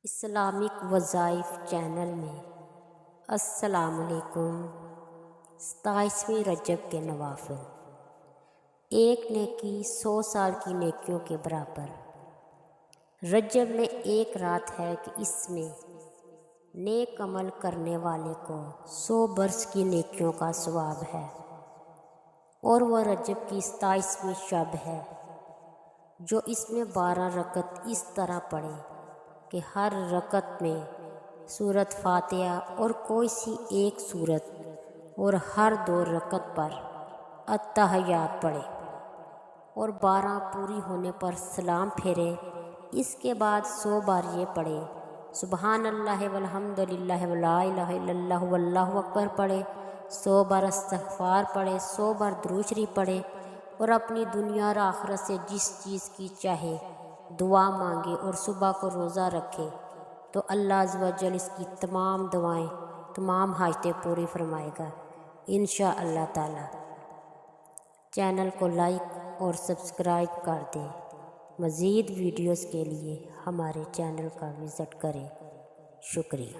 Islamic وظائف channel میں السلام علیکم۔ 27ویں رجب کے نوافل۔ ایک نیکی 100 سال کی نیکیوں کے برابر۔ رجب میں ایک رات ہے کہ اس میں نیک عمل کرنے والے کو 100 برس کی نیکیوں کا ثواب ہے، اور وہ رجب کی 27ویں شب ہے جو اس میں 12 رکعت اس طرح پڑھے کہ ہر رکعت میں سورۃ فاتحہ اور کوئی سی ایک سورت، اور ہر 2 رکعت پر التحیات پڑھے، اور 12 پوری ہونے پر سلام پھیرے۔ اس کے بعد 100 بار یہ پڑھے، سبحان اللہ والحمد للہ ولا الہ الا اللہ واللہ اکبر پڑھے، 100 بار استغفار پڑھے، 100 بار درود شریف پڑھے، اور اپنی دنیا اور آخرت سے جس چیز کی چاہے دعا مانگے، اور صبح کو روزہ رکھے تو اللہ عز و جل اس کی تمام دعائیں، تمام حاجتیں پوری فرمائے گا انشاءاللہ تعالی۔ چینل کو لائک اور سبسکرائب کر دیں۔ مزید ویڈیوز کے لیے ہمارے چینل کا وزٹ کریں۔ شکریہ۔